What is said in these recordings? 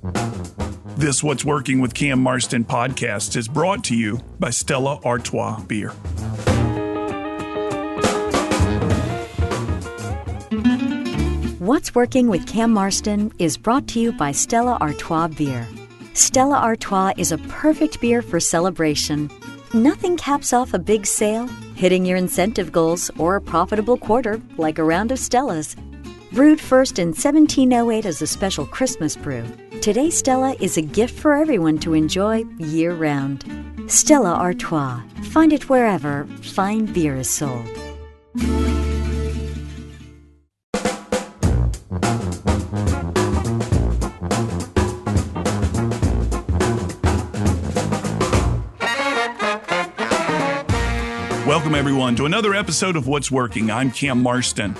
This What's Working with Cam Marston podcast is brought to you by Stella Artois Beer. What's Working with Cam Marston is brought to you by Stella Artois Beer. Stella Artois is a perfect beer for celebration. Nothing caps off a big sale, hitting your incentive goals, or a profitable quarter like a round of Stella's. Brewed first in 1708 as a special Christmas brew, today Stella is a gift for everyone to enjoy year-round. Stella Artois. Find it wherever fine beer is sold. Welcome, everyone, to another episode of What's Working. I'm Cam Marston.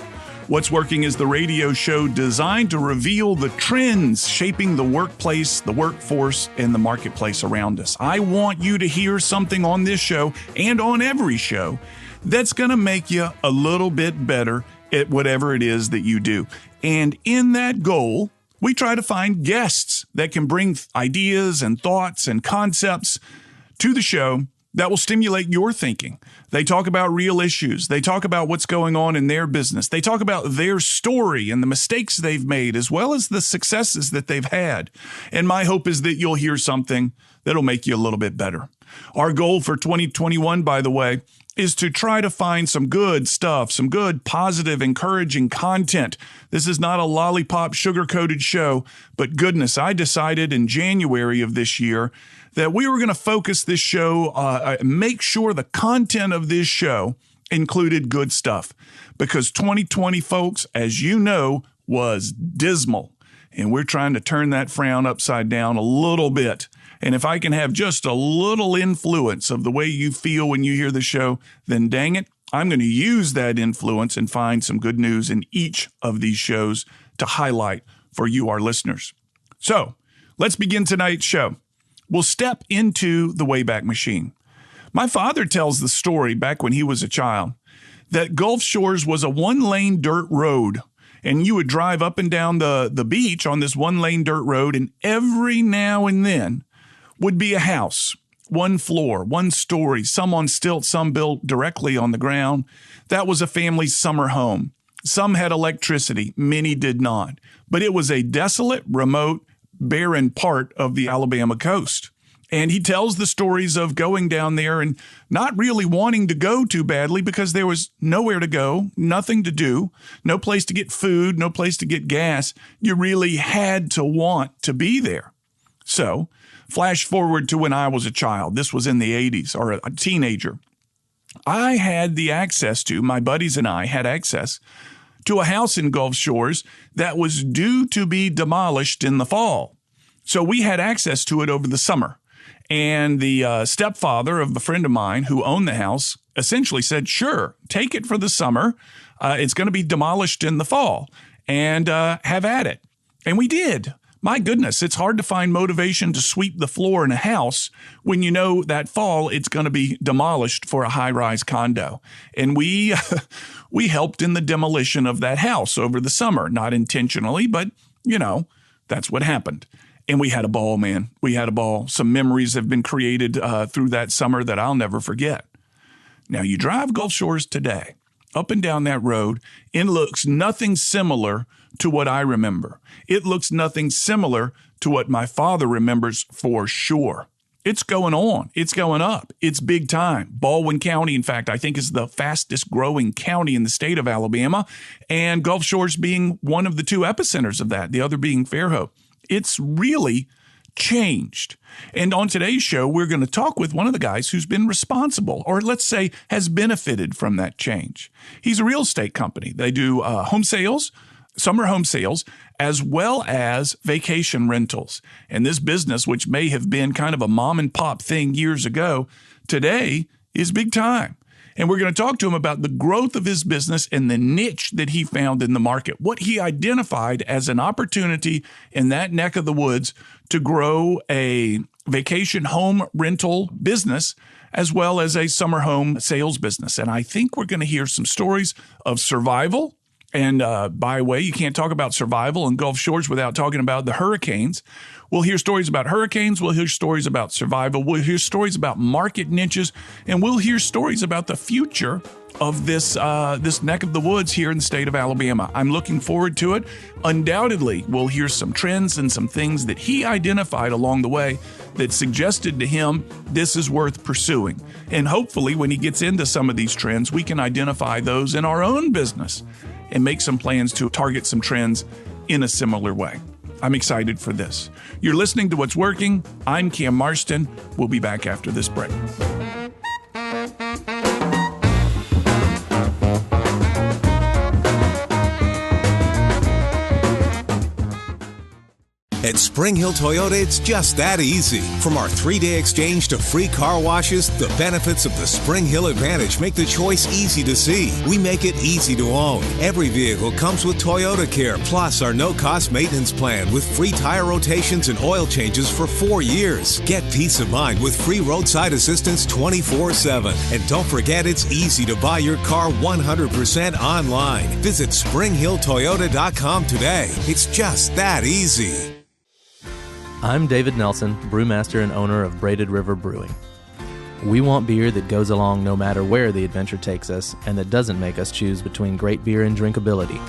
What's Working is the radio show designed to reveal the trends shaping the workplace, the workforce, and the marketplace around us. I want you to hear something on this show and on every show that's going to make you a little bit better at whatever it is that you do. And in that goal, we try to find guests that can bring ideas and thoughts and concepts to the show that will stimulate your thinking. They talk about real issues. They talk about what's going on in their business. They talk about their story and the mistakes they've made, as well as the successes that they've had. And my hope is that you'll hear something that'll make you a little bit better. Our goal for 2021, by the way, is to try to find some good stuff, some good, positive, encouraging content. This is not a lollipop, sugar-coated show, but goodness, I decided in January of this year that we were going to focus this show, make sure the content of this show included good stuff. Because 2020, folks, as you know, was dismal. And we're trying to turn that frown upside down a little bit. And if I can have just a little influence of the way you feel when you hear the show, then dang it, I'm going to use that influence and find some good news in each of these shows to highlight for you, our listeners. So let's begin tonight's show. We'll step into the Wayback Machine. My father tells the story back when he was a child that Gulf Shores was a one-lane dirt road, and you would drive up and down the beach on this one-lane dirt road, and every now and then would be a house, one floor, one story, some on stilts, some built directly on the ground. That was a family's summer home. Some had electricity, many did not. But it was a desolate, remote, barren part of the Alabama coast. And he tells the stories of going down there and not really wanting to go too badly because there was nowhere to go, nothing to do, no place to get food, no place to get gas. You really had to want to be there. So, flash forward to when I was a child. This was in the 80s, or a teenager. I had the access to, my buddies and I had access to a house in Gulf Shores that was due to be demolished in the fall. So we had access to it over the summer. And the stepfather of a friend of mine who owned the house essentially said, sure, take it for the summer. It's going to be demolished in the fall, and have at it. And we did. My goodness, it's hard to find motivation to sweep the floor in a house when you know that fall it's going to be demolished for a high-rise condo. And we helped in the demolition of that house over the summer, not intentionally, but, you know, that's what happened. And we had a ball, man. We had a ball. Some memories have been created through that summer that I'll never forget. Now, you drive Gulf Shores today, up and down that road, it looks nothing similar to what I remember. It looks nothing similar to what my father remembers for sure. It's going on. It's going up. It's big time. Baldwin County, in fact, I think is the fastest growing county in the state of Alabama, and Gulf Shores being one of the two epicenters of that, the other being Fairhope. It's really changed. And on today's show, we're going to talk with one of the guys who's been responsible, or let's say has benefited from that change. He's a real estate company. They do home sales, summer home sales, as well as vacation rentals. And this business, which may have been kind of a mom and pop thing years ago, today is big time. And we're going to talk to him about the growth of his business and the niche that he found in the market, what he identified as an opportunity in that neck of the woods to grow a vacation home rental business as well as a summer home sales business. And I think we're going to hear some stories of survival And by the way, you can't talk about survival in Gulf Shores without talking about the hurricanes. We'll hear stories about hurricanes. We'll hear stories about survival. We'll hear stories about market niches. And we'll hear stories about the future of this neck of the woods here in the state of Alabama. I'm looking forward to it. Undoubtedly, we'll hear some trends and some things that he identified along the way that suggested to him this is worth pursuing. And hopefully, when he gets into some of these trends, we can identify those in our own business and make some plans to target some trends in a similar way. I'm excited for this. You're listening to What's Working. I'm Cam Marston. We'll be back after this break. At Spring Hill Toyota, it's just that easy. From our 3-day exchange to free car washes, the benefits of the Spring Hill Advantage make the choice easy to see. We make it easy to own. Every vehicle comes with Toyota Care, plus our no-cost maintenance plan with free tire rotations and oil changes for 4 years. Get peace of mind with free roadside assistance 24/7. And don't forget, it's easy to buy your car 100% online. Visit SpringHillToyota.com today. It's just that easy. I'm David Nelson, brewmaster and owner of Braided River Brewing. We want beer that goes along no matter where the adventure takes us and that doesn't make us choose between great beer and drinkability.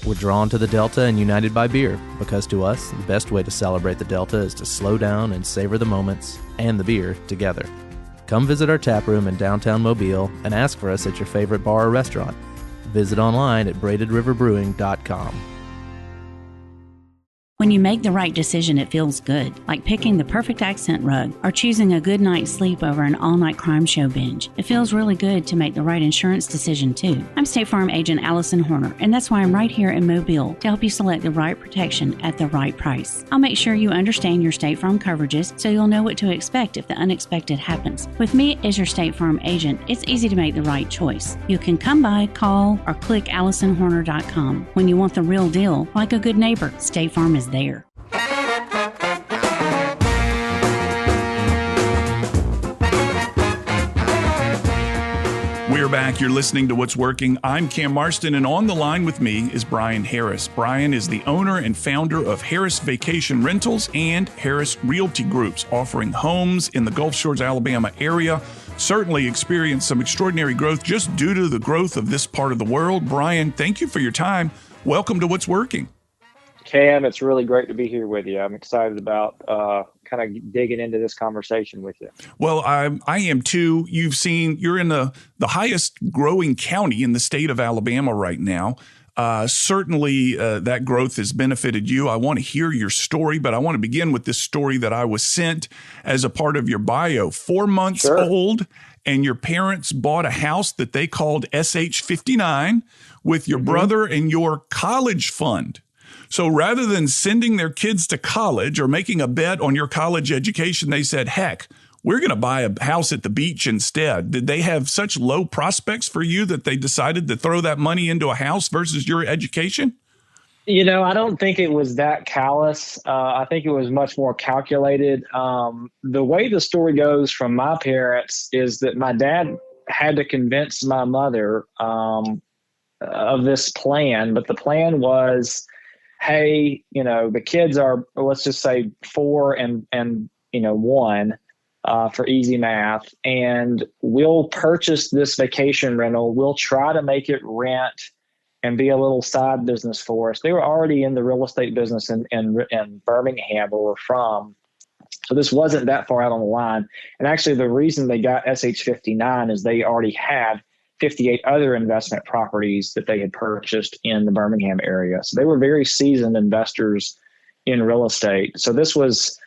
We're drawn to the Delta and united by beer because to us, the best way to celebrate the Delta is to slow down and savor the moments and the beer together. Come visit our tap room in downtown Mobile and ask for us at your favorite bar or restaurant. Visit online at braidedriverbrewing.com. When you make the right decision, it feels good, like picking the perfect accent rug or choosing a good night's sleep over an all-night crime show binge. It feels really good to make the right insurance decision, too. I'm State Farm agent Allison Horner, and that's why I'm right here in Mobile to help you select the right protection at the right price. I'll make sure you understand your State Farm coverages so you'll know what to expect if the unexpected happens. With me as your State Farm agent, it's easy to make the right choice. You can come by, call, or click AllisonHorner.com. When you want the real deal, like a good neighbor, State Farm is there. We're back. You're listening to What's Working. I'm Cam Marston, and on the line with me is Brian Harris. Brian is the owner and founder of Harris Vacation Rentals and Harris Realty Groups, offering homes in the Gulf Shores, Alabama area. Certainly experienced some extraordinary growth just due to the growth of this part of the world. Brian, thank you for your time. Welcome to What's Working. Cam, it's really great to be here with you. I'm excited about kind of digging into this conversation with you. Well, I am too. You're in the highest growing county in the state of Alabama right now. Certainly that growth has benefited you. I want to hear your story, but I want to begin with this story that I was sent as a part of your bio. 4 months Sure. old, and your parents bought a house that they called SH59 with your brother and your college fund. So rather than sending their kids to college or making a bet on your college education, they said, heck, we're going to buy a house at the beach instead. Did they have such low prospects for you that they decided to throw that money into a house versus your education? You know, I don't think it was that callous. I think it was much more calculated. The way the story goes from my parents is that my dad had to convince my mother of this plan, but the plan was, hey, you know, the kids are, let's just say 4 and 1 for easy math. And we'll purchase this vacation rental. We'll try to make it rent and be a little side business for us. They were already in the real estate business in Birmingham, where we're from. So this wasn't that far out on the line. And actually the reason they got SH59 is they already had 58 other investment properties that they had purchased in the Birmingham area. So they were very seasoned investors in real estate. So this was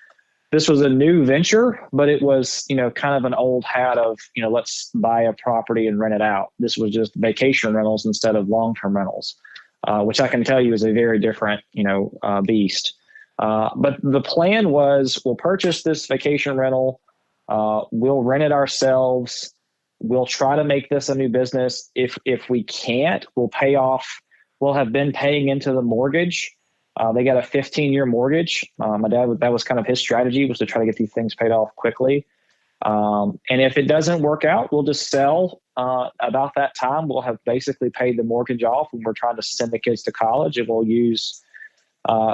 a new venture, but it was, you know, kind of an old hat of, you know, let's buy a property and rent it out. This was just vacation rentals instead of long-term rentals, which I can tell you is a very different, beast. But the plan was we'll purchase this vacation rental. We'll rent it ourselves. We'll try to make this a new business. If we can't, we'll have been paying into the mortgage. They got a 15-year mortgage. My dad, that was kind of his strategy, was to try to get these things paid off quickly. And if it doesn't work out, we'll just sell. About that time, we'll have basically paid the mortgage off when we're trying to send the kids to college, and we'll use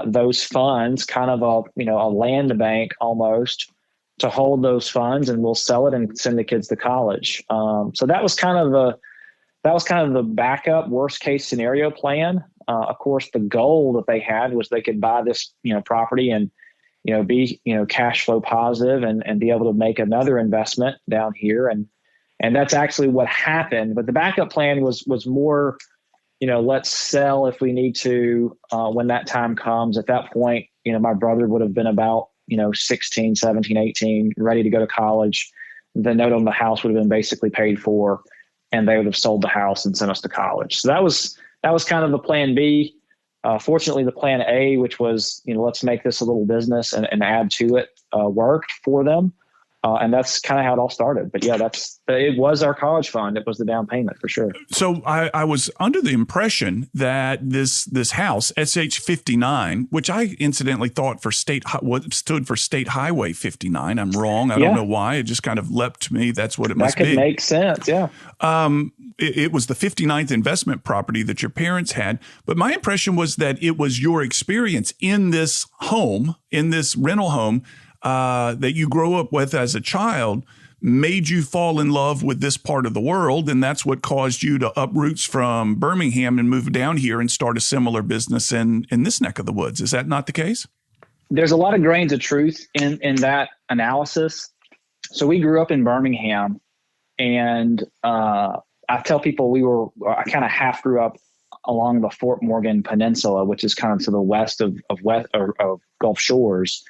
those funds, kind of a land bank almost, to hold those funds, and we'll sell it and send the kids to college. So that was kind of the backup worst case scenario plan. Of course, the goal that they had was they could buy this, property and, be, cash flow positive and be able to make another investment down here. And that's actually what happened. But the backup plan was more, let's sell if we need to, when that time comes. At that point, my brother would have been about, 16, 17, 18, ready to go to college. The note on the house would have been basically paid for, and they would have sold the house and sent us to college. So that was kind of the plan B. Fortunately, the plan A, which was, let's make this a little business and add to it, worked for them. And that's kind of how it all started. But yeah, it was our college fund. It was the down payment for sure. So I was under the impression that this house, SH 59, which I incidentally thought stood for State Highway 59. I'm wrong. I don't know why. It just kind of leapt to me. That's what it must be. That could make sense. Yeah. It was the 59th investment property that your parents had. But my impression was that it was your experience in this home, in this rental home, that you grow up with as a child, made you fall in love with this part of the world. And that's what caused you to uproot from Birmingham and move down here and start a similar business in this neck of the woods. Is that not the case? There's a lot of grains of truth in that analysis. So we grew up in Birmingham, and I tell people I kind of half grew up along the Fort Morgan Peninsula, which is kind of to the west of Gulf Shores.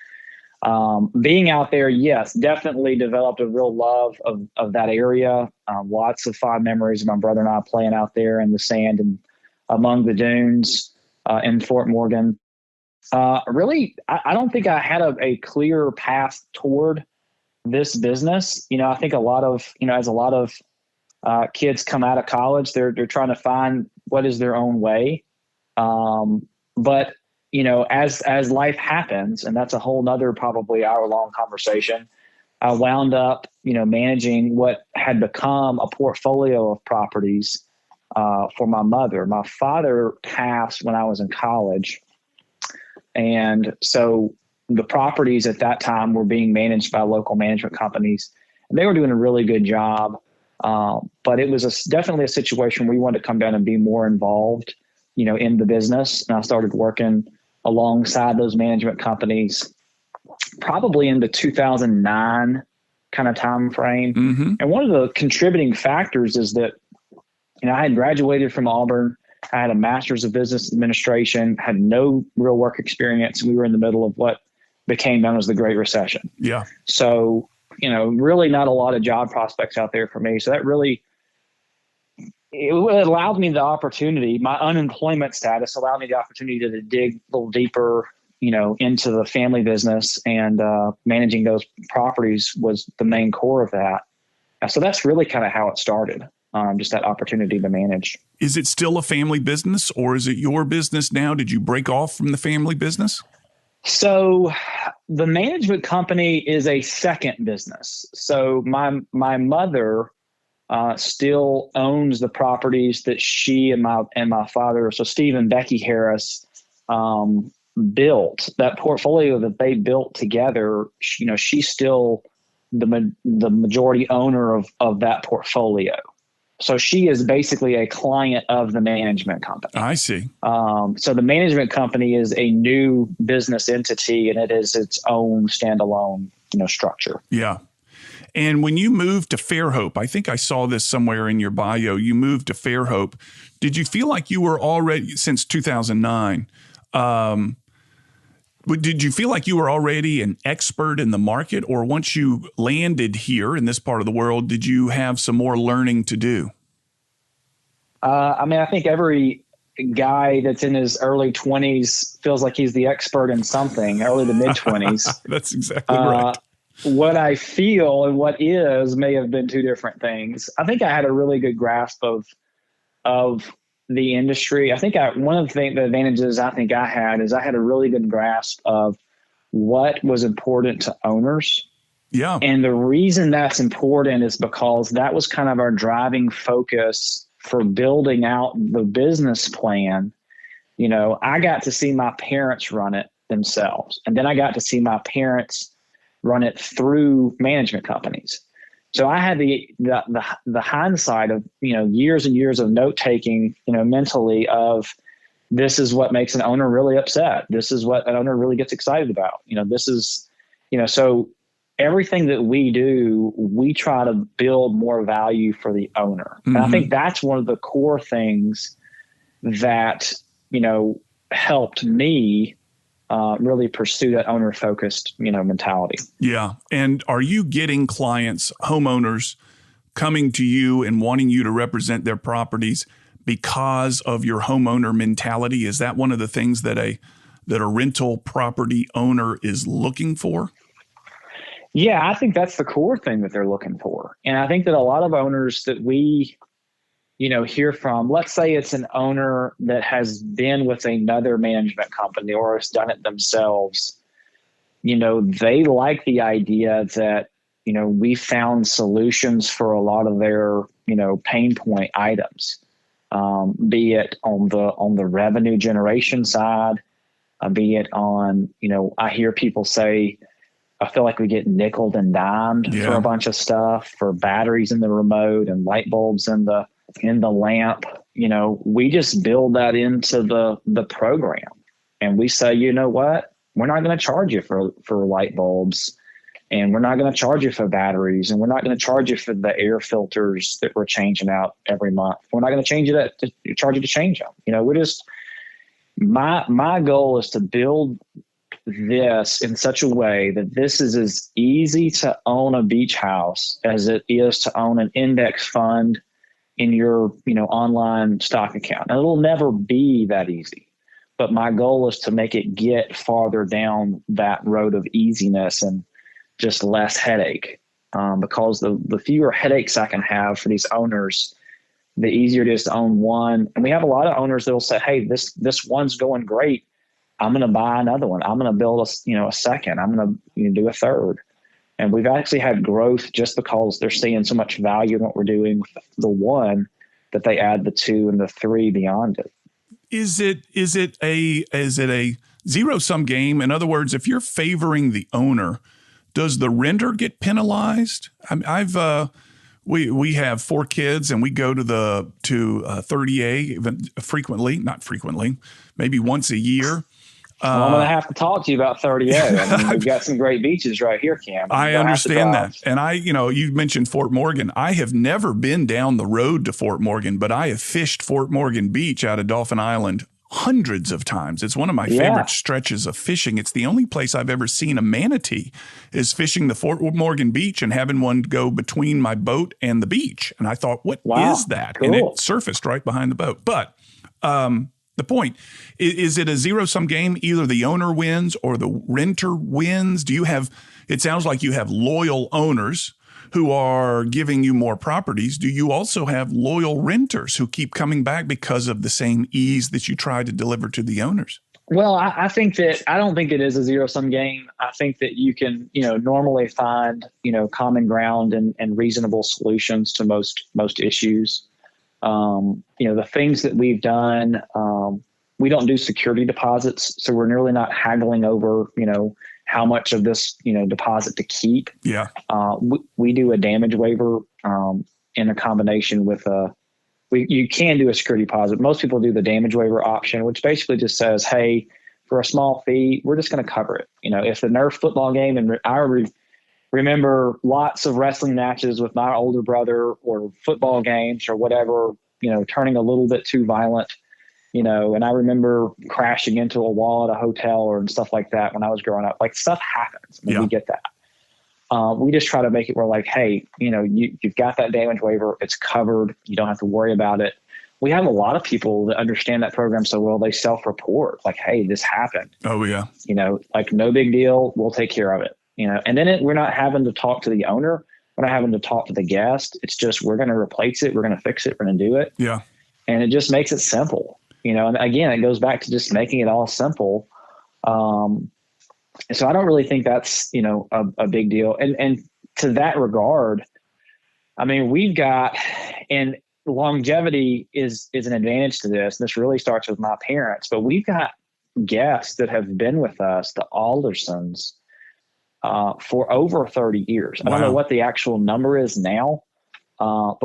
Being out there, yes, definitely developed a real love of that area. Lots of fond memories of my brother and I playing out there in the sand and among the dunes in Fort Morgan. Really, I don't think I had a clear path toward this business. I think a lot of kids come out of college, they're trying to find what is their own way. But as life happens, and that's a whole nother probably hour-long conversation, I wound up, managing what had become a portfolio of properties for my mother. My father passed when I was in college. And so the properties at that time were being managed by local management companies, and they were doing a really good job. But it was definitely a situation where we wanted to come down and be more involved, in the business. And I started working alongside those management companies, probably in the 2009 kind of time frame. Mm-hmm. And one of the contributing factors is that, I had graduated from Auburn. I had a master's of business administration, had no real work experience. We were in the middle of what became known as the Great Recession. Yeah. So, really not a lot of job prospects out there for me. So that really, it allowed me the opportunity, my unemployment status allowed me the opportunity to dig a little deeper, into the family business, and managing those properties was the main core of that. So that's really kind of how it started, just that opportunity to manage. Is it still a family business, or is it your business now? Did you break off from the family business? So the management company is a second business. So my mother still owns the properties that she and my father, so Steve and Becky Harris, built. That portfolio that they built together. She's still the majority owner of that portfolio. So she is basically a client of the management company. I see. So the management company is a new business entity, and it is its own standalone, structure. Yeah. And when you moved to Fairhope, I think I saw this somewhere in your bio, you moved to Fairhope. Did you feel like you were already, since 2009, did you feel like you were already an expert in the market, or once you landed here in this part of the world, did you have some more learning to do? I think every guy that's in his early 20s feels like he's the expert in something, early to mid 20s. That's exactly right. What I feel and what is may have been two different things. I think I had a really good grasp of the industry. I think one of the advantages I think I had is I had a really good grasp of what was important to owners. Yeah. And the reason that's important is because that was kind of our driving focus for building out the business plan. You know, I got to see my parents run it themselves. And then I got to see my parents run it through management companies. So I had the hindsight of, you know, years and years of note taking, you know, mentally of this is what makes an owner really upset. This is what an owner really gets excited about. You know, this is, you know, so everything that we do, we try to build more value for the owner. And I think that's one of the core things that, you know, helped me really pursue that owner-focused, you know, mentality. Yeah. And are you getting clients, homeowners, coming to you and wanting you to represent their properties because of your homeowner mentality? Is that one of the things that a rental property owner is looking for? Yeah, I think that's the core thing that they're looking for. And I think that a lot of owners that we, you know, hear from, let's say it's an owner that has been with another management company or has done it themselves, you know, they like the idea that, you know, we found solutions for a lot of their, you know, pain point items, be it on the revenue generation side, be it on, you know, I hear people say, I feel like we get nickeled and dimed for a bunch of stuff, for batteries in the remote and light bulbs in the lamp. You know, we just build that into the program, and we say, you know what, we're not going to charge you for light bulbs, and we're not going to charge you for batteries, and we're not going to charge you for the air filters that we're changing out every month. We're not going to charge you to change them. You know, we're just, my goal is to build this in such a way that this is as easy to own a beach house as it is to own an index fund in your, you know, online stock account. And it'll never be that easy, but my goal is to make it get farther down that road of easiness and just less headache. Because the fewer headaches I can have for these owners, the easier it is to own one. And we have a lot of owners that will say, hey, this one's going great. I'm going to buy another one. I'm going to build a second. I'm going to do a third. And we've actually had growth just because they're seeing so much value in what we're doing with the one that they add the two and the three beyond it. Is it a zero-sum game? In other words, if you're favoring the owner, does the renter get penalized? We have 4 kids, and we go to 30A even not frequently, maybe once a year. Well, I'm going to have to talk to you about 30A. I mean, we've got some great beaches right here, Cam. I understand that. And you mentioned Fort Morgan. I have never been down the road to Fort Morgan, but I have fished Fort Morgan Beach out of Dauphin Island hundreds of times. It's one of my favorite stretches of fishing. It's the only place I've ever seen a manatee is fishing the Fort Morgan Beach and having one go between my boat and the beach. And I thought, what is that? Cool. And it surfaced right behind the boat. But the point, is it a zero-sum game? Either the owner wins or the renter wins? It sounds like you have loyal owners who are giving you more properties. Do you also have loyal renters who keep coming back because of the same ease that you try to deliver to the owners? Well, I think that I don't think it is a zero-sum game. I think that you can, normally find, common ground and reasonable solutions to most issues. The things that we've done, we don't do security deposits, so we're really not haggling over, how much of this, deposit to keep. Yeah. We do a damage waiver in a combination with you can do a security deposit. Most people do the damage waiver option, which basically just says, hey, for a small fee, we're just going to cover it. If the Nerf football game, and I remember lots of wrestling matches with my older brother or football games or whatever, turning a little bit too violent, and I remember crashing into a wall at a hotel and stuff like that when I was growing up. Like, stuff happens. We get that. We just try to make it where, like, hey, you've got that damage waiver. It's covered. You don't have to worry about it. We have a lot of people that understand that program so well, they self-report, like, hey, this happened. Oh, yeah. Like, no big deal. We'll take care of it. And then we're not having to talk to the owner. We're not having to talk to the guest. It's just, we're going to replace it. We're going to fix it. We're going to do it. Yeah. And it just makes it simple. And again, it goes back to just making it all simple. So I don't really think that's, a big deal. And to that regard, I mean, we've got, and longevity is an advantage to this. This really starts with my parents, but we've got guests that have been with us, the Aldersons, for over 30 years. I don't know what the actual number is now, but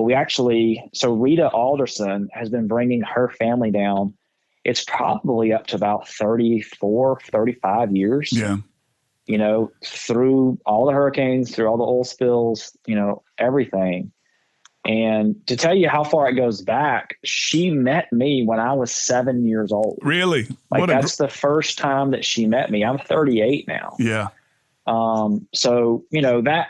so Rita Alderson has been bringing her family down. It's probably up to about 34, 35 years. Yeah. Through all the hurricanes, through all the oil spills, everything. And to tell you how far it goes back, she met me when I was 7 years old. Really? That's the first time that she met me. I'm 38 now. Yeah. So, that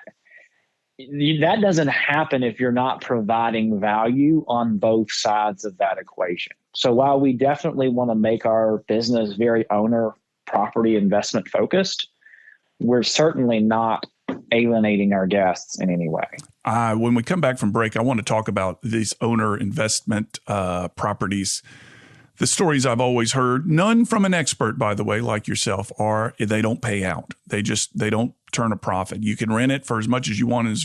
doesn't happen if you're not providing value on both sides of that equation. So while we definitely want to make our business very owner property investment focused, we're certainly not alienating our guests in any way. When we come back from break, I want to talk about these owner investment properties. The stories I've always heard, none from an expert, by the way, like yourself, are they don't pay out. They don't turn a profit. You can rent it for as much as you want,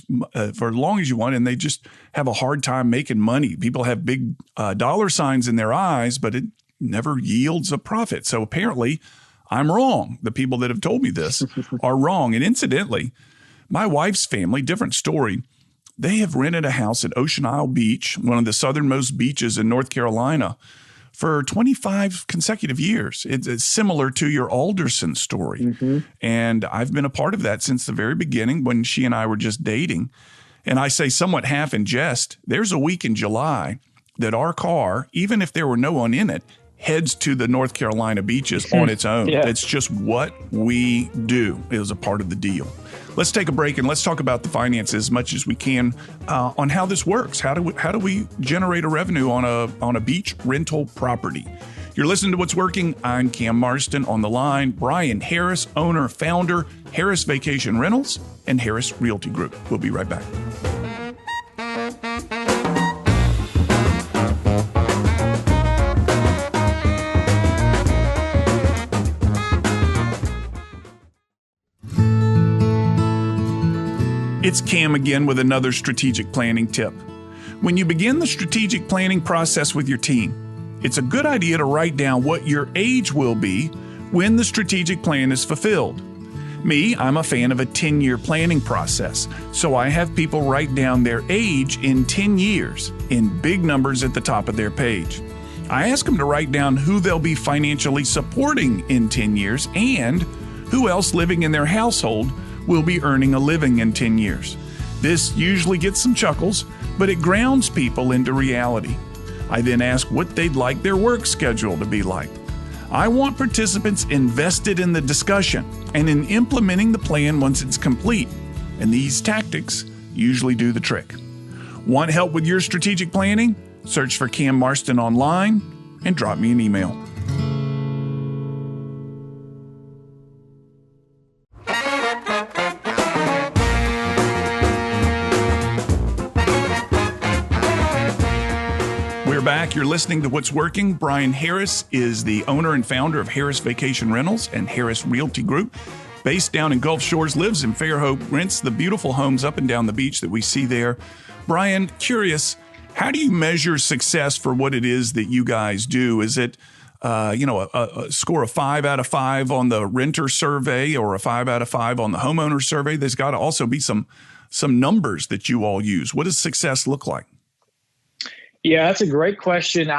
for as long as you want, and they just have a hard time making money. People have big dollar signs in their eyes, but it never yields a profit. So apparently I'm wrong. The people that have told me this are wrong. And incidentally, my wife's family, different story, they have rented a house at Ocean Isle Beach, one of the southernmost beaches in North Carolina, for 25 consecutive years. It's similar to your Alderson story. Mm-hmm. And I've been a part of that since the very beginning when she and I were just dating. And I say somewhat half in jest, there's a week in July that our car, even if there were no one in it, heads to the North Carolina beaches on its own. Yeah. It's just what we do. It was a part of the deal. Let's take a break and let's talk about the finances as much as we can on how this works. How do we generate a revenue on a beach rental property? You're listening to What's Working. I'm Cam Marston. On the line, Brian Harris, owner, founder, Harris Vacation Rentals and Harris Realty Group. We'll be right back. It's Cam again with another strategic planning tip. When you begin the strategic planning process with your team, it's a good idea to write down what your age will be when the strategic plan is fulfilled. Me, I'm a fan of a 10-year planning process, so I have people write down their age in 10 years in big numbers at the top of their page. I ask them to write down who they'll be financially supporting in 10 years and who else living in their household will be earning a living in 10 years. This usually gets some chuckles, but it grounds people into reality. I then ask what they'd like their work schedule to be like. I want participants invested in the discussion and in implementing the plan once it's complete, and these tactics usually do the trick. Want help with your strategic planning? Search for Cam Marston online and drop me an email. Back. You're listening to What's Working. Brian Harris is the owner and founder of Harris Vacation Rentals and Harris Realty Group. Based down in Gulf Shores, lives in Fairhope, rents the beautiful homes up and down the beach that we see there. Brian, curious, how do you measure success for what it is that you guys do? Is it a score of 5 out of 5 on the renter survey or a 5 out of 5 on the homeowner survey? There's got to also be some numbers that you all use. What does success look like? Yeah, that's a great question.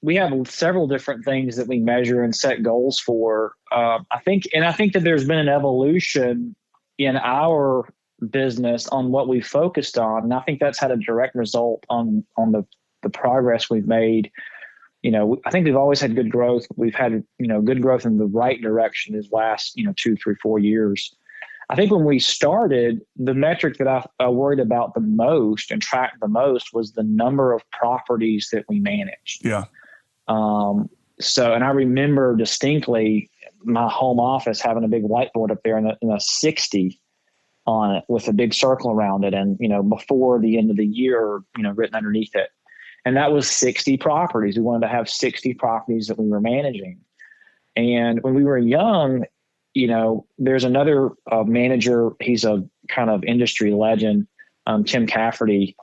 We have several different things that we measure and set goals for. I think that there's been an evolution in our business on what we focused on, and I think that's had a direct result on the progress we've made. I think we've always had good growth. We've had good growth in the right direction these last 2, 3, 4 years. I think when we started, the metric that I worried about the most and tracked the most was the number of properties that we managed. Yeah. And I remember distinctly my home office having a big whiteboard up there and a 60 on it with a big circle around it. And, before the end of the year, written underneath it. And that was 60 properties. We wanted to have 60 properties that we were managing. And when we were young, there's another manager. He's a kind of industry legend, Tim Cafferty,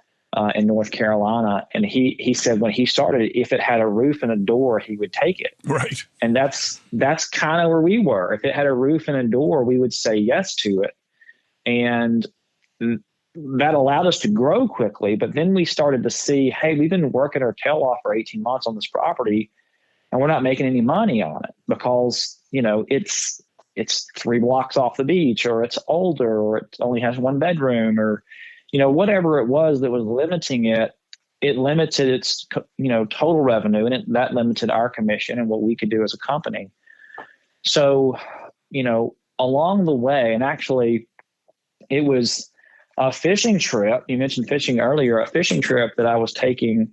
in North Carolina. And he said when he started, if it had a roof and a door, he would take it. Right. And that's kind of where we were. If it had a roof and a door, we would say yes to it. And that allowed us to grow quickly. But then we started to see, hey, we've been working our tail off for 18 months on this property and we're not making any money on it because, it's 3 blocks off the beach, or it's older, or it only has 1 bedroom, or, whatever it was that was limiting it. It limited its, total revenue, and that limited our commission and what we could do as a company. So, along the way, and actually it was a fishing trip. You mentioned fishing earlier, a fishing trip that I was taking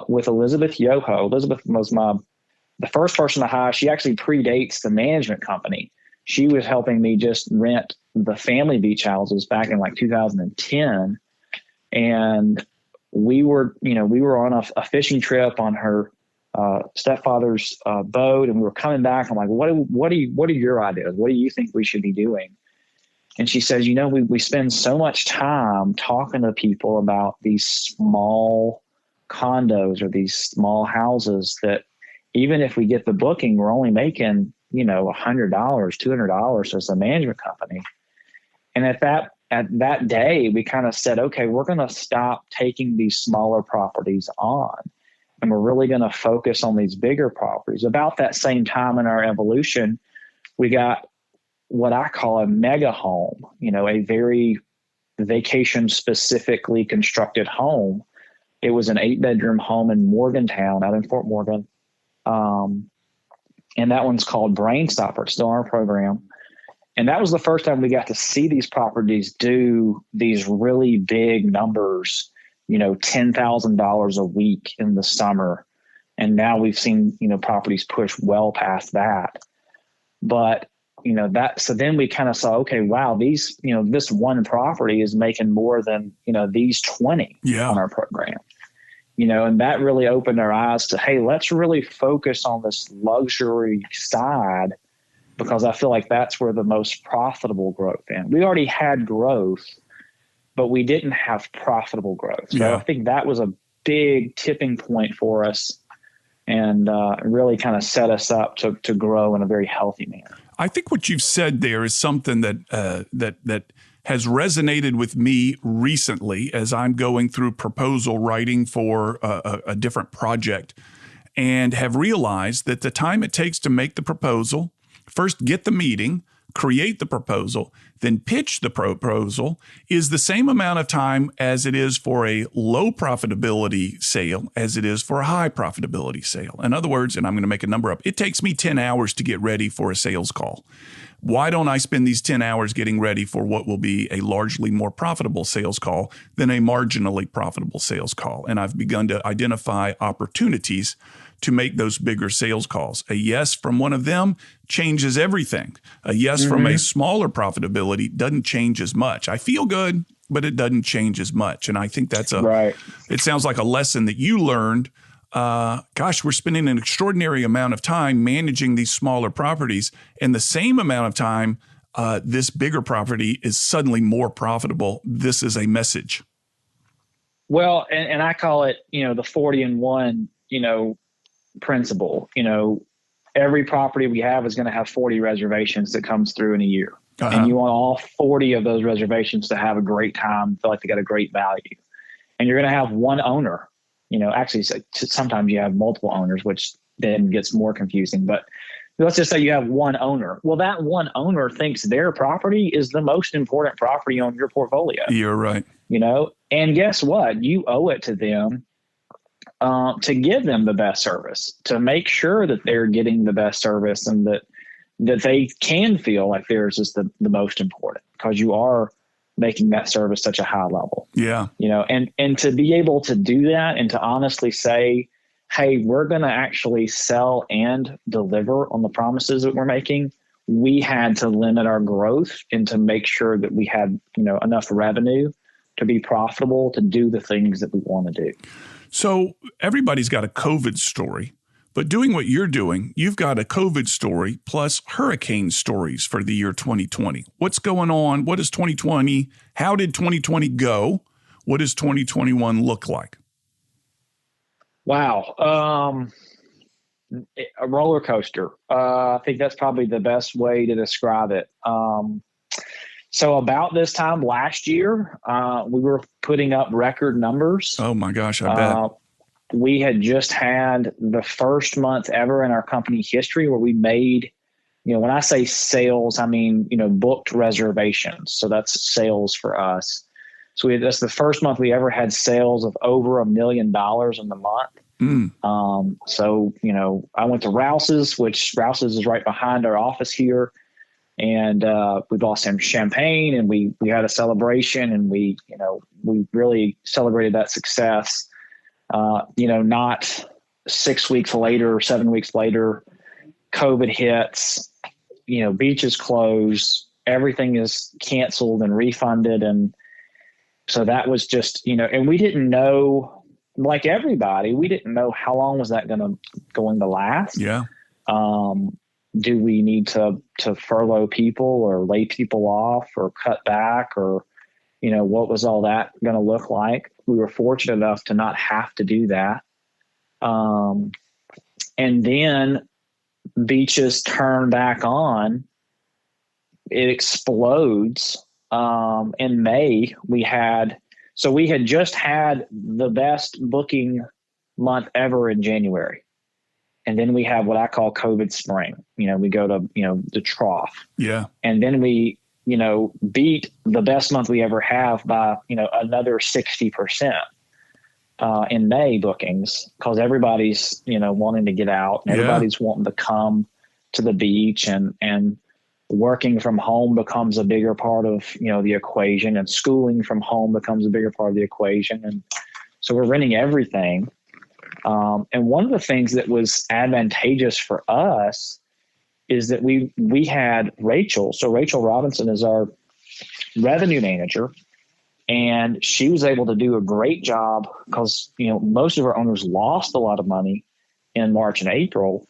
with Elizabeth Yoho. Elizabeth was the first person to hire. She actually predates the management company. She was helping me just rent the family beach houses back in like 2010. And we were on a fishing trip on her stepfather's boat, and we were coming back. I'm like, what are your ideas? What do you think we should be doing? And she says, we spend so much time talking to people about these small condos or these small houses that even if we get the booking, we're only making, $100, $200 as a management company. And at that day, we kind of said, okay, we're going to stop taking these smaller properties on, and we're really going to focus on these bigger properties. About that same time in our evolution, we got what I call a mega home, a very vacation specifically constructed home. It was an 8-bedroom home in Morgantown out in Fort Morgan. And that one's called Brain Stopper. It's still in our program. And that was the first time we got to see these properties do these really big numbers, $10,000 a week in the summer. And now we've seen, properties push well past that. But, so then we kind of saw, okay, wow, these, this one property is making more than, these 20 on our program. And that really opened our eyes to, hey, let's really focus on this luxury side, because I feel like that's where the most profitable growth is. We already had growth, but we didn't have profitable growth. So I think that was a big tipping point for us, and really kind of set us up to grow in a very healthy manner. I think what you've said there is something that has resonated with me recently as I'm going through proposal writing for a different project, and have realized that the time it takes to make the proposal, first get the meeting, create the proposal, then pitch the proposal, is the same amount of time as it is for a low profitability sale as it is for a high profitability sale. In other words, and I'm going to make a number up, it takes me 10 hours to get ready for a sales call. Why don't I spend these 10 hours getting ready for what will be a largely more profitable sales call than a marginally profitable sales call? And I've begun to identify opportunities to make those bigger sales calls. A yes from one of them changes everything. A yes from a smaller profitability doesn't change as much. I feel good, but it doesn't change as much. And I think that's it sounds like a lesson that you learned. We're spending an extraordinary amount of time managing these smaller properties, and the same amount of time, this bigger property is suddenly more profitable. This is a message. Well, and I call it, the 40 and 1, principle. Every property we have is going to have 40 reservations that comes through in a year. And you want all 40 of those reservations to have a great time, feel like they got a great value. And you're going to have one owner. Actually, sometimes you have multiple owners, which then gets more confusing. But let's just say you have one owner. Well, that one owner thinks their property is the most important property on your portfolio. You're right. And guess what? You owe it to them to give them the best service, to make sure that they're getting the best service, and that they can feel like theirs is the most important, because you are making that service such a high level. Yeah. And to be able to do that, and to honestly say, hey, we're going to actually sell and deliver on the promises that we're making. We had to limit our growth and to make sure that we had, enough revenue to be profitable, to do the things that we want to do. So everybody's got a COVID story. But doing what you're doing, you've got a COVID story plus hurricane stories for the year 2020. What's going on? What is 2020? How did 2020 go? What does 2021 look like? Wow. A roller coaster. I think that's probably the best way to describe it. So about this time last year, we were putting up record numbers. Oh my gosh, I bet. We had just had the first month ever in our company history where we made, when I say sales, I mean, booked reservations. So that's sales for us. So that's the first month we ever had sales of over $1 million in the month. So, I went to Rouse's, which Rouse's is right behind our office here. And we bought some champagne and we had a celebration and we really celebrated that success. Not 6 weeks later or 7 weeks later, COVID hits, beaches close, everything is canceled and refunded. And so that was just, and we didn't know, like everybody, we didn't know how long was that going to last. Yeah. Do we need to furlough people or lay people off or cut back or, what was all that going to look like? We were fortunate enough to not have to do that. And then beaches turn back on. It explodes. In May, we had just had the best booking month ever in January. And then we have what I call COVID spring. We go to, the trough. Yeah. And then we, beat the best month we ever have by, another 60% in May bookings because everybody's, wanting to get out and everybody's wanting to come to the beach and working from home becomes a bigger part of, the equation and schooling from home becomes a bigger part of the equation. And so we're renting everything. And one of the things that was advantageous for us is that we had Rachel. So Rachel Robinson is our revenue manager, and she was able to do a great job because, most of our owners lost a lot of money in March and April,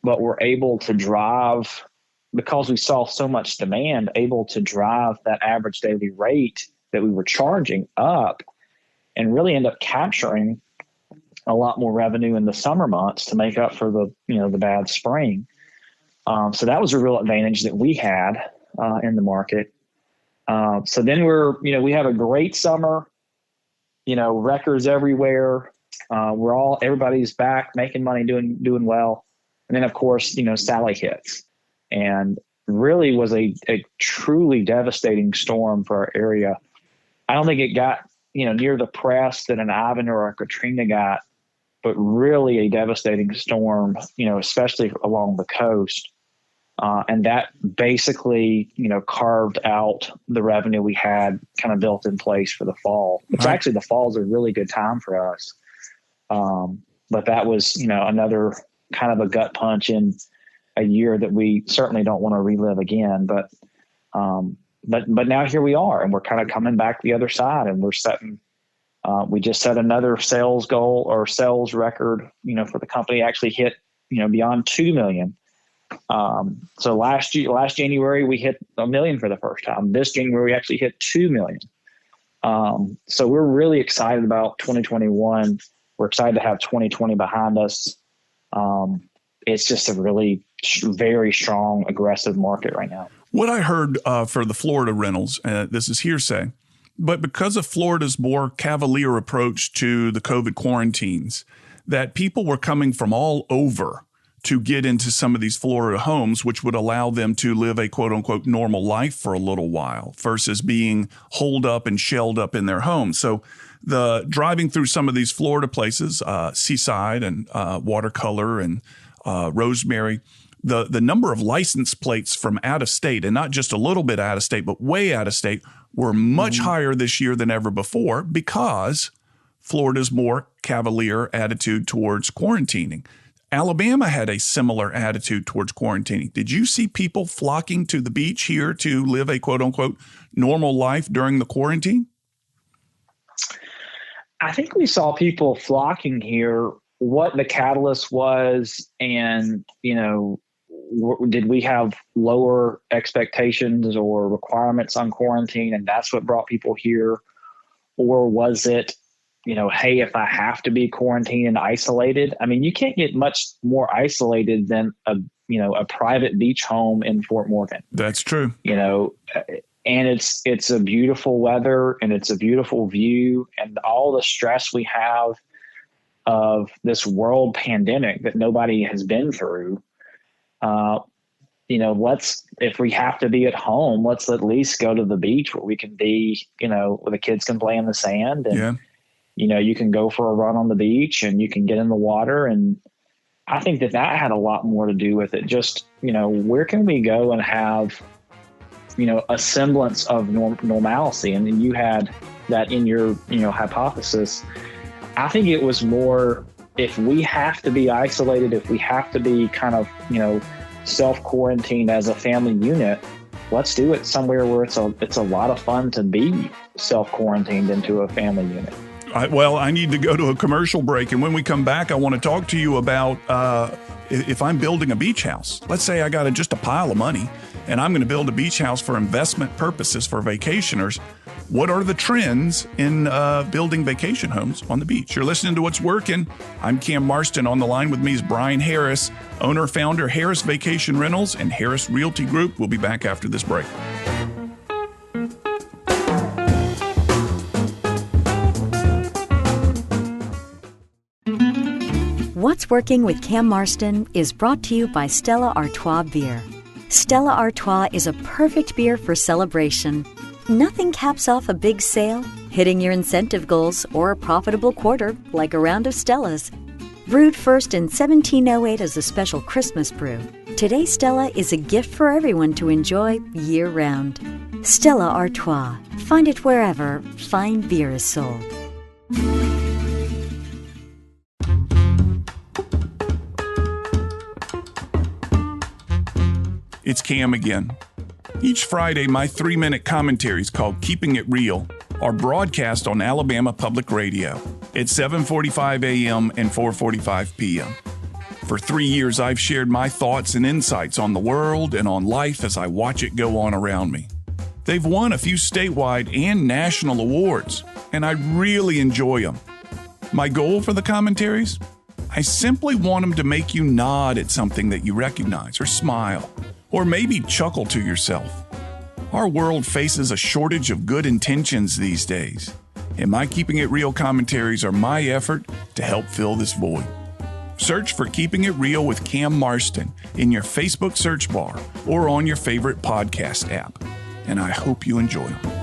but were able to drive, because we saw so much demand, able to drive that average daily rate that we were charging up and really end up capturing a lot more revenue in the summer months to make up for the bad spring. So that was a real advantage that we had in the market. So then we have a great summer, records everywhere. Everybody's back making money, doing well. And then of course, Sally hits and really was a truly devastating storm for our area. I don't think it got, near the press that an Ivan or a Katrina got, but really a devastating storm, especially along the coast. And that basically, carved out the revenue we had kind of built in place for the fall. Which actually the fall is a really good time for us. But that was, another kind of a gut punch in a year that we certainly don't want to relive again. But now here we are, and we're kind of coming back the other side, and we're setting. We just set another sales goal or sales record, for the company. Actually hit, beyond 2 million. So last January we hit 1 million for the first time. This January we actually hit 2 million. So we're really excited about 2021. We're excited to have 2020 behind us. It's just a really very strong, aggressive market right now. What I heard for the Florida rentals, this is hearsay, but because of Florida's more cavalier approach to the COVID quarantines, that people were coming from all over to get into some of these Florida homes, which would allow them to live a quote unquote normal life for a little while versus being holed up and shelled up in their homes. So the driving through some of these Florida places, Seaside and Watercolor and Rosemary, the number of license plates from out of state, and not just a little bit out of state, but way out of state, were much higher this year than ever before because Florida's more cavalier attitude towards quarantining. Alabama had a similar attitude towards quarantining. Did you see people flocking to the beach here to live a quote unquote normal life during the quarantine? I think we saw people flocking here what the catalyst was, and, did we have lower expectations or requirements on quarantine, and that's what brought people here? Or was it, hey, if I have to be quarantined and isolated? I mean, you can't get much more isolated than a private beach home in Fort Morgan. That's true. And it's a beautiful weather, and it's a beautiful view, and all the stress we have of this world pandemic that nobody has been through. If we have to be at home, let's at least go to the beach where we can be, where the kids can play in the sand, and, you can go for a run on the beach and you can get in the water. And I think that had a lot more to do with it. Just, where can we go and have, a semblance of normalcy? And then you had that in your, hypothesis. I think it was more, if we have to be isolated, if we have to be kind of, self-quarantined as a family unit, let's do it somewhere where it's a lot of fun to be self-quarantined into a family unit. I need to go to a commercial break. And when we come back, I want to talk to you about if I'm building a beach house. Let's say I got just a pile of money and I'm going to build a beach house for investment purposes for vacationers. What are the trends in building vacation homes on the beach? You're listening to What's Working. I'm Cam Marston. On the line with me is Brian Harris, owner, founder, Harris Vacation Rentals and Harris Realty Group. We'll be back after this break. What's Working with Cam Marston is brought to you by Stella Artois Beer. Stella Artois is a perfect beer for celebration. Nothing caps off a big sale, hitting your incentive goals, or a profitable quarter like a round of Stella's. Brewed first in 1708 as a special Christmas brew, today Stella is a gift for everyone to enjoy year-round. Stella Artois. Find it wherever fine beer is sold. It's Cam again. Each Friday, my 3-minute commentaries called Keeping It Real are broadcast on Alabama Public Radio at 7:45 a.m. and 4:45 p.m. For 3 years, I've shared my thoughts and insights on the world and on life as I watch it go on around me. They've won a few statewide and national awards, and I really enjoy them. My goal for the commentaries? I simply want them to make you nod at something that you recognize or smile, or maybe chuckle to yourself. Our world faces a shortage of good intentions these days, and my Keeping It Real commentaries are my effort to help fill this void. Search for Keeping It Real with Cam Marston in your Facebook search bar or on your favorite podcast app, and I hope you enjoy them.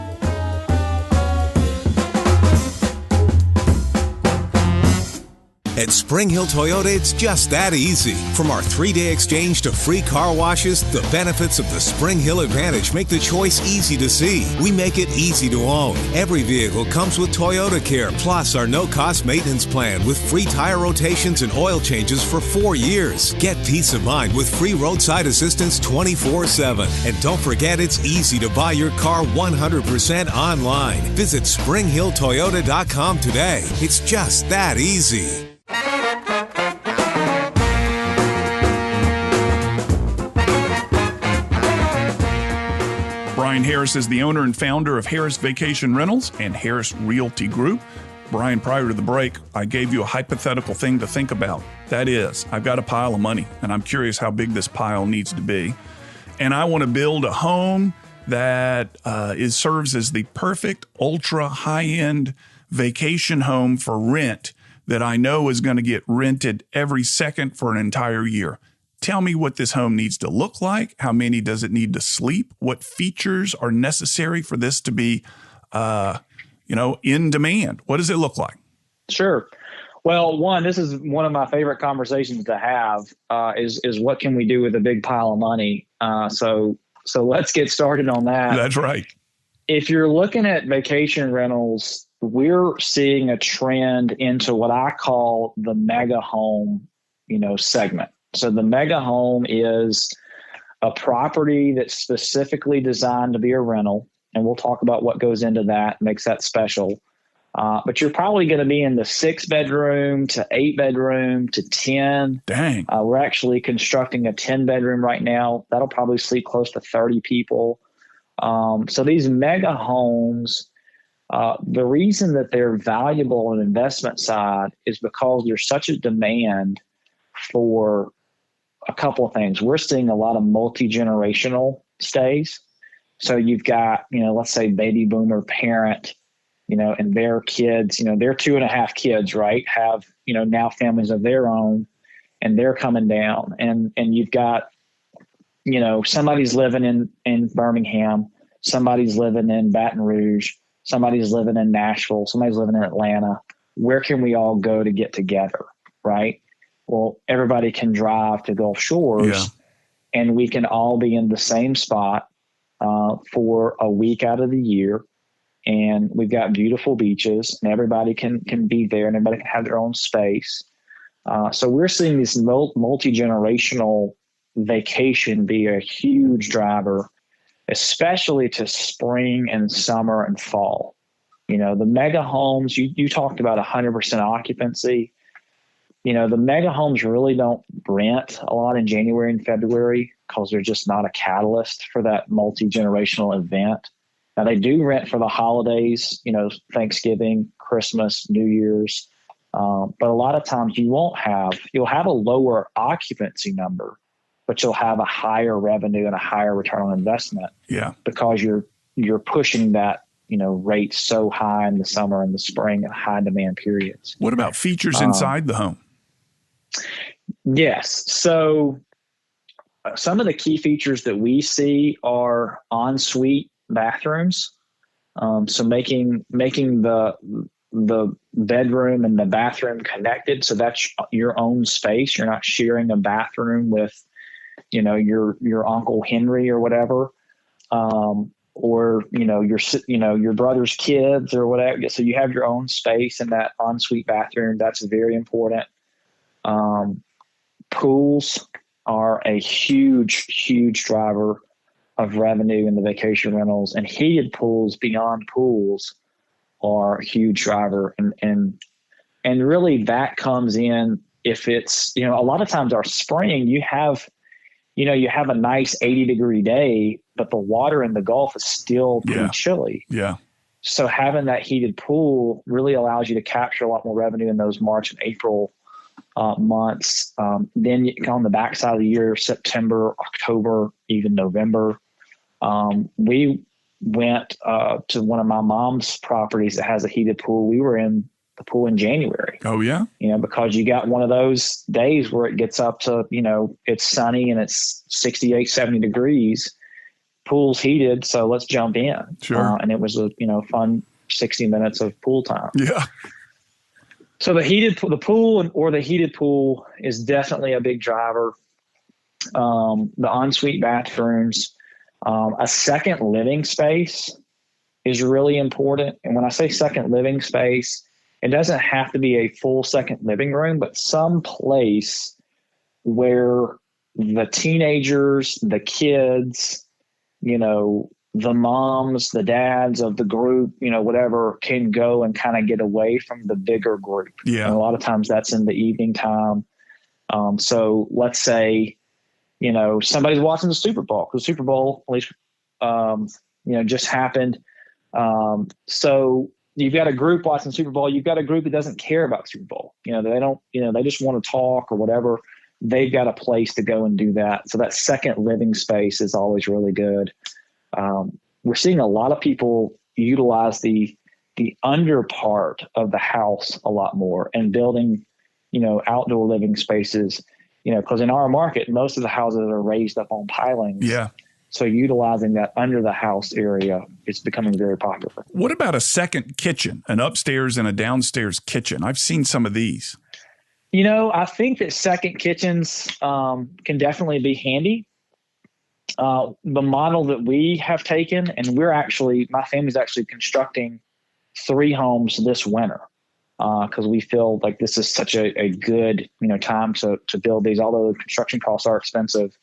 At Spring Hill Toyota, it's just that easy. From our 3-day exchange to free car washes, the benefits of the Spring Hill Advantage make the choice easy to see. We make it easy to own. Every vehicle comes with Toyota Care, plus our no-cost maintenance plan with free tire rotations and oil changes for 4 years. Get peace of mind with free roadside assistance 24/7. And don't forget, it's easy to buy your car 100% online. Visit SpringHillToyota.com today. It's just that easy. Brian Harris is the owner and founder of Harris Vacation Rentals and Harris Realty Group. Brian, prior to the break, I gave you a hypothetical thing to think about. That is, I've got a pile of money, and I'm curious how big this pile needs to be. And I want to build a home that serves as the perfect ultra high-end vacation home for rent that I know is going to get rented every second for an entire year. Tell me what this home needs to look like. How many does it need to sleep? What features are necessary for this to be, in demand? What does it look like? Sure. Well, this is one of my favorite conversations to have, is what can we do with a big pile of money? So let's get started on that. That's right. If you're looking at vacation rentals, we're seeing a trend into what I call the mega home, segment. So the mega home is a property that's specifically designed to be a rental, and we'll talk about what goes into that, makes that special. But you're probably going to be in the 6-bedroom to 8-bedroom to 10. Dang. We're actually constructing a 10-bedroom right now. That'll probably sleep close to 30 people. So these mega homes, the reason that they're valuable on the investment side is because there's such a demand for a couple of things. We're seeing a lot of multi-generational stays. So you've got, let's say baby boomer parent, and their kids, their 2.5 kids, right, have, now families of their own, and they're coming down. And you've got, somebody's living in Birmingham, somebody's living in Baton Rouge, somebody's living in Nashville, somebody's living in Atlanta. Where can we all go to get together, right? Well, everybody can drive to Gulf Shores, and we can all be in the same spot for a week out of the year. And we've got beautiful beaches, and everybody can be there, and everybody can have their own space. So we're seeing this multi-generational vacation be a huge driver, especially to spring and summer and fall. The mega homes, you talked about 100% occupancy. The mega homes really don't rent a lot in January and February because they're just not a catalyst for that multi-generational event. Now, they do rent for the holidays, Thanksgiving, Christmas, New Year's. But a lot of times you'll have a lower occupancy number, but you'll have a higher revenue and a higher return on investment. Yeah. Because you're pushing that, rate so high in the summer and the spring and high demand periods. What about features inside the home? Yes. So some of the key features that we see are ensuite bathrooms. So making the bedroom and the bathroom connected. So that's your own space. You're not sharing a bathroom with, your Uncle Henry or whatever. Or, your brother's kids or whatever. So you have your own space in that ensuite bathroom. That's very important. Pools are a huge, huge driver of revenue in the vacation rentals, and heated pools beyond pools are a huge driver. And really that comes in if it's, a lot of times our spring, you have a nice 80-degree day, but the water in the Gulf is still pretty chilly. Yeah. So having that heated pool really allows you to capture a lot more revenue in those March and April months. Then on the backside of the year, September, October, even November, we went to one of my mom's properties that has a heated pool. We were in the pool in January. Oh, yeah? Because you got one of those days where it gets up to, it's sunny and it's 68, 70 degrees. Pool's heated, so let's jump in. Sure. And it was a, fun 60 minutes of pool time. Yeah. So the heated pool is definitely a big driver. The ensuite bathrooms, a second living space is really important. And when I say second living space, it doesn't have to be a full second living room, but some place where the teenagers, the kids, the moms, the dads of the group, whatever, can go and kind of get away from the bigger group. Yeah. And a lot of times that's in the evening time. So let's say, somebody's watching the Super Bowl, because the Super Bowl, at least, just happened. So you've got a group watching the Super Bowl. You've got a group that doesn't care about the Super Bowl. They don't, they just want to talk or whatever. They've got a place to go and do that. So that second living space is always really good. We're seeing a lot of people utilize the under part of the house a lot more and building, outdoor living spaces, because in our market, most of the houses are raised up on pilings. Yeah. So utilizing that under the house area is becoming very popular. What about a second kitchen, an upstairs and a downstairs kitchen? I've seen some of these. I think that second kitchens can definitely be handy. The model that we have taken, and my family's actually constructing 3 homes this winter because we feel like this is such a good, time to build these, although construction costs are expensive.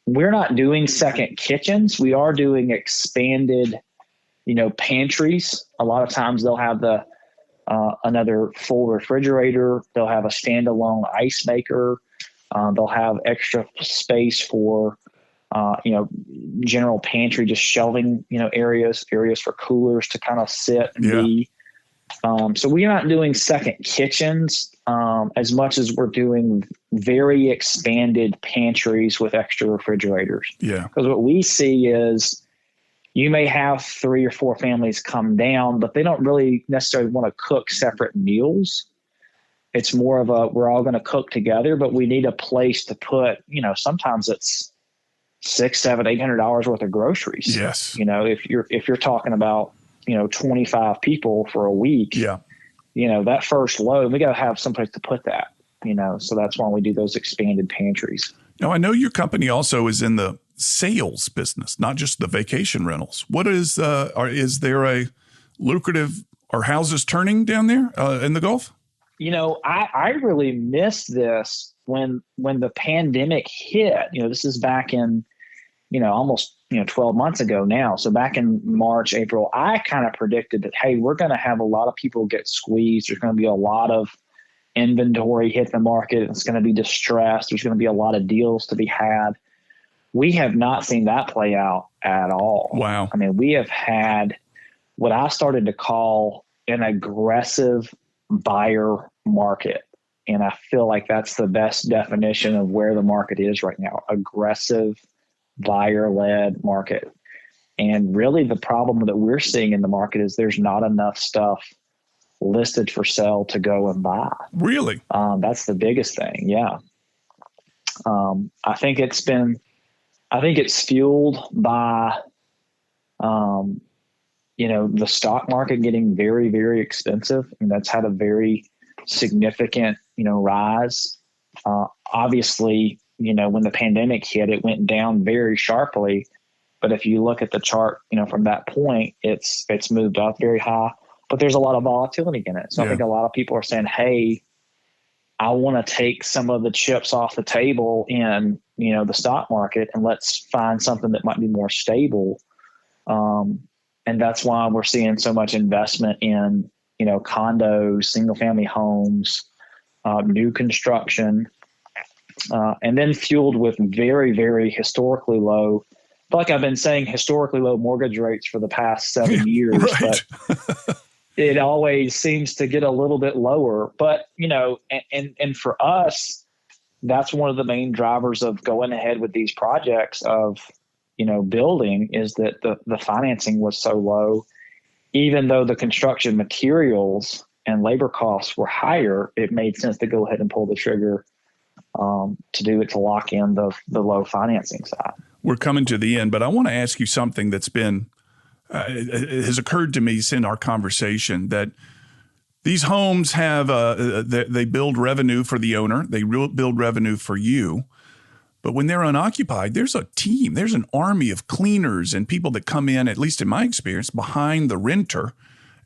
We're not doing second kitchens. We are doing expanded, pantries. A lot of times they'll have another full refrigerator. They'll have a standalone ice maker. They'll have extra space for, general pantry, just shelving, areas for coolers to kind of sit and be. So we're not doing second kitchens as much as we're doing very expanded pantries with extra refrigerators. Yeah. Because what we see is you may have 3 or 4 families come down, but they don't really necessarily want to cook separate meals. It's more of we're all going to cook together, but we need a place to put, sometimes it's $600, $700, $800 worth of groceries. Yes. If you're talking about, 25 people for a week, that first load, we got to have someplace to put that, so that's why we do those expanded pantries. Now, I know your company also is in the sales business, not just the vacation rentals. What is there a lucrative, are houses turning down there in the Gulf? I really missed this when the pandemic hit. This is back in, almost 12 months ago now. So back in March, April, I kind of predicted that, hey, we're going to have a lot of people get squeezed. There's going to be a lot of inventory hit the market. It's going to be distressed. There's going to be a lot of deals to be had. We have not seen that play out at all. Wow. I mean, we have had what I started to call an aggressive buyer market. And I feel like that's the best definition of where the market is right now. Aggressive buyer-led market. And really the problem that we're seeing in the market is there's not enough stuff listed for sale to go and buy. Really? That's the biggest thing. Yeah. I think it's fueled by, the stock market getting very, very expensive. And that's had a very significant, rise. Obviously, when the pandemic hit, it went down very sharply. But if you look at the chart, from that point, it's moved up very high. But there's a lot of volatility in it. So I think a lot of people are saying, hey, I want to take some of the chips off the table in, the stock market, and let's find something that might be more stable. And that's why we're seeing so much investment in, condos, single family homes, new construction, and then fueled with very, very historically low, like I've been saying, historically low mortgage rates for the past 7 years. Right. But it always seems to get a little bit lower. But, and for us, that's one of the main drivers of going ahead with these projects of, building, is that the financing was so low. Even though the construction materials and labor costs were higher, it made sense to go ahead and pull the trigger to do it, to lock in the low financing side. We're coming to the end, but I want to ask you something that's been it has occurred to me in our conversation, that these homes have they build revenue for the owner, they build revenue for you. But when they're unoccupied, there's a team, there's an army of cleaners and people that come in, at least in my experience, behind the renter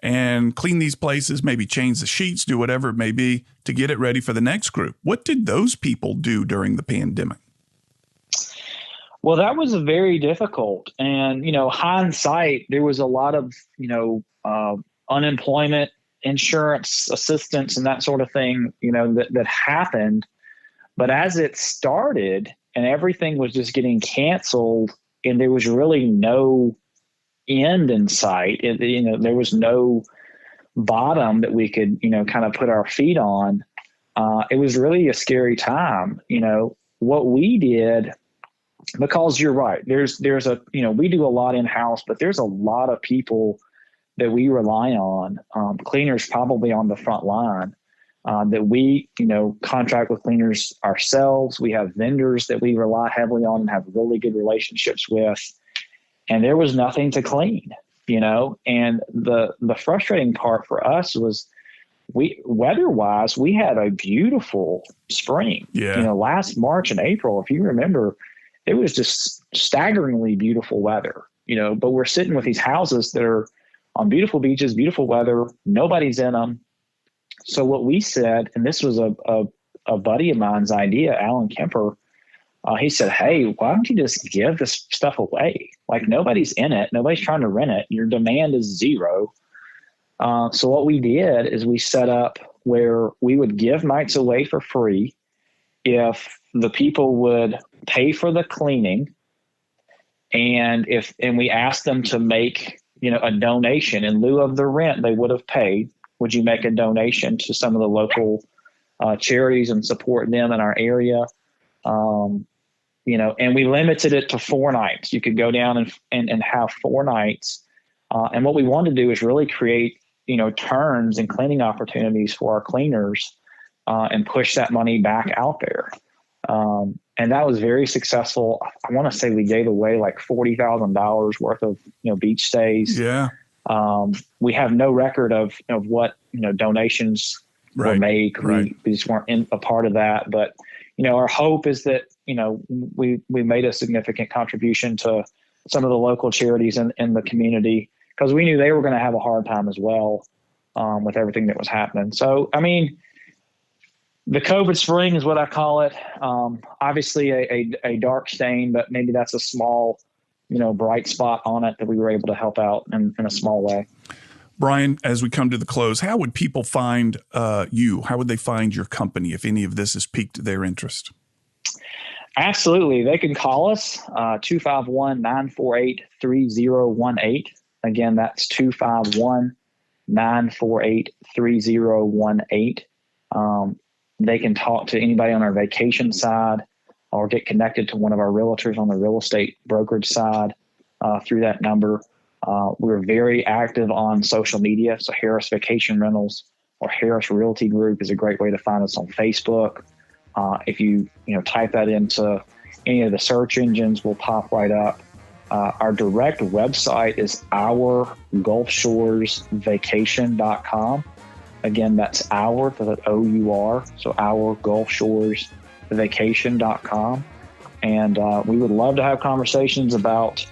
and clean these places, maybe change the sheets, do whatever it may be to get it ready for the next group. What did those people do during the pandemic? Well, that was very difficult. And, hindsight, there was a lot of, unemployment insurance assistance and that sort of thing, that happened. But as it started and everything was just getting canceled and there was really no end in sight, there was no bottom that we could, kind of put our feet on. It was really a scary time. What we did, because you're right, there's a, we do a lot in-house, but there's a lot of people that we rely on, cleaners probably on the front line, that we, contract with cleaners ourselves. We have vendors that we rely heavily on and have really good relationships with. And there was nothing to clean, and the frustrating part for us was weather-wise, we had a beautiful spring. Yeah. Last March and April, if you remember, it was just staggeringly beautiful weather, but we're sitting with these houses that are on beautiful beaches, beautiful weather, nobody's in them. So what we said, and this was a buddy of mine's idea, Alan Kemper, he said, hey, why don't you just give this stuff away? Like, nobody's in it. Nobody's trying to rent it. Your demand is zero. So what we did is we set up where we would give nights away for free if the people would pay for the cleaning. And we asked them to make, a donation in lieu of the rent they would have paid. Would you make a donation to some of the local charities and support them in our area? And we limited it to 4 nights. You could go down and have 4 nights. And what we wanted to do is really create, turns and cleaning opportunities for our cleaners and push that money back out there. And that was very successful. I want to say we gave away like $40,000 worth of, beach stays. Yeah. We have no record of what, donations were made. We just weren't a part of that. But, our hope is that, we made a significant contribution to some of the local charities in the community, because we knew they were going to have a hard time as well with everything that was happening. So, the COVID spring is what I call it. Obviously a dark stain, but maybe that's a small, bright spot on it that we were able to help out in a small way. Brian, as we come to the close, how would people find you? How would they find your company if any of this has piqued their interest? Absolutely. They can call us 251-948-3018. Again, that's 251-948-3018. They can talk to anybody on our vacation side or get connected to one of our realtors on the real estate brokerage side through that number. We're very active on social media. So Harris Vacation Rentals or Harris Realty Group is a great way to find us on Facebook. If you type that into any of the search engines, we'll pop right up. Our direct website is ourgulfshoresvacation.com. Again, that's our, O-U-R, so ourgulfshoresvacation.com. And we would love to have conversations about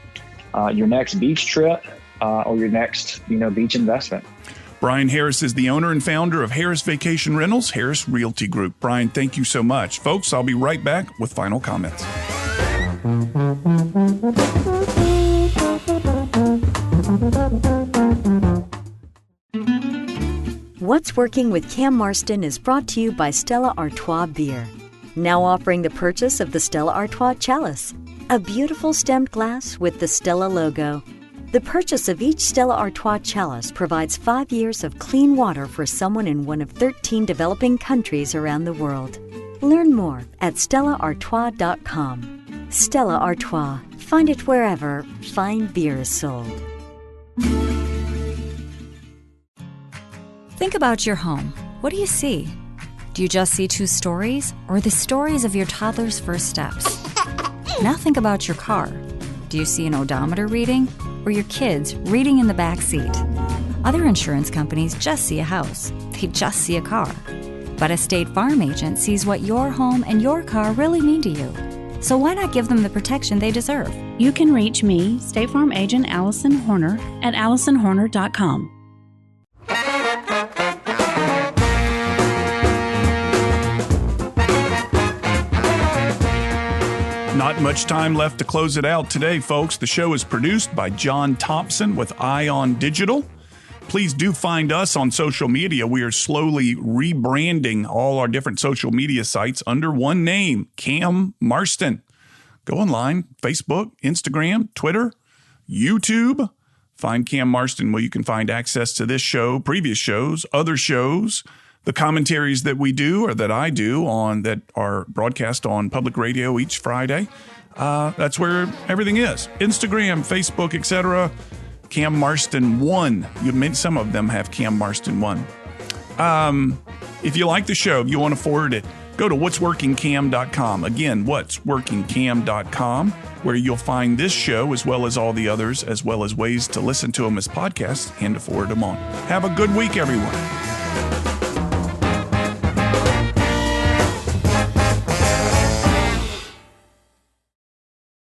your next beach trip or your next, beach investment. Brian Harris is the owner and founder of Harris Vacation Rentals, Harris Realty Group. Brian, thank you so much. Folks, I'll be right back with final comments. What's Working with Cam Marston is brought to you by Stella Artois Beer. Now offering the purchase of the Stella Artois Chalice, a beautiful stemmed glass with the Stella logo. The purchase of each Stella Artois Chalice provides 5 years of clean water for someone in one of 13 developing countries around the world. Learn more at stellaartois.com. Stella Artois. Find it wherever fine beer is sold. Think about your home. What do you see? Do you just see 2 stories or the stories of your toddler's first steps? Now think about your car. Do you see an odometer reading or your kids reading in the back seat? Other insurance companies just see a house. They just see a car. But a State Farm agent sees what your home and your car really mean to you. So why not give them the protection they deserve? You can reach me, State Farm agent Allison Horner, at AllisonHorner.com. Not much time left to close it out today, folks. The show is produced by John Thompson with Ion Digital. Please do find us on social media. We are slowly rebranding all our different social media sites under one name, Cam Marston. Go online, Facebook, Instagram, Twitter, YouTube. Find Cam Marston where you can find access to this show, previous shows, other shows, the commentaries that we do or that I do on that are broadcast on public radio each Friday. That's where everything is. Instagram, Facebook, etc. Cam Marston 1. Some of them have Cam Marston 1. If you like the show, if you want to forward it, go to what'sworkingcam.com. Again, what'sworkingcam.com, where you'll find this show as well as all the others, as well as ways to listen to them as podcasts and to forward them on. Have a good week, everyone.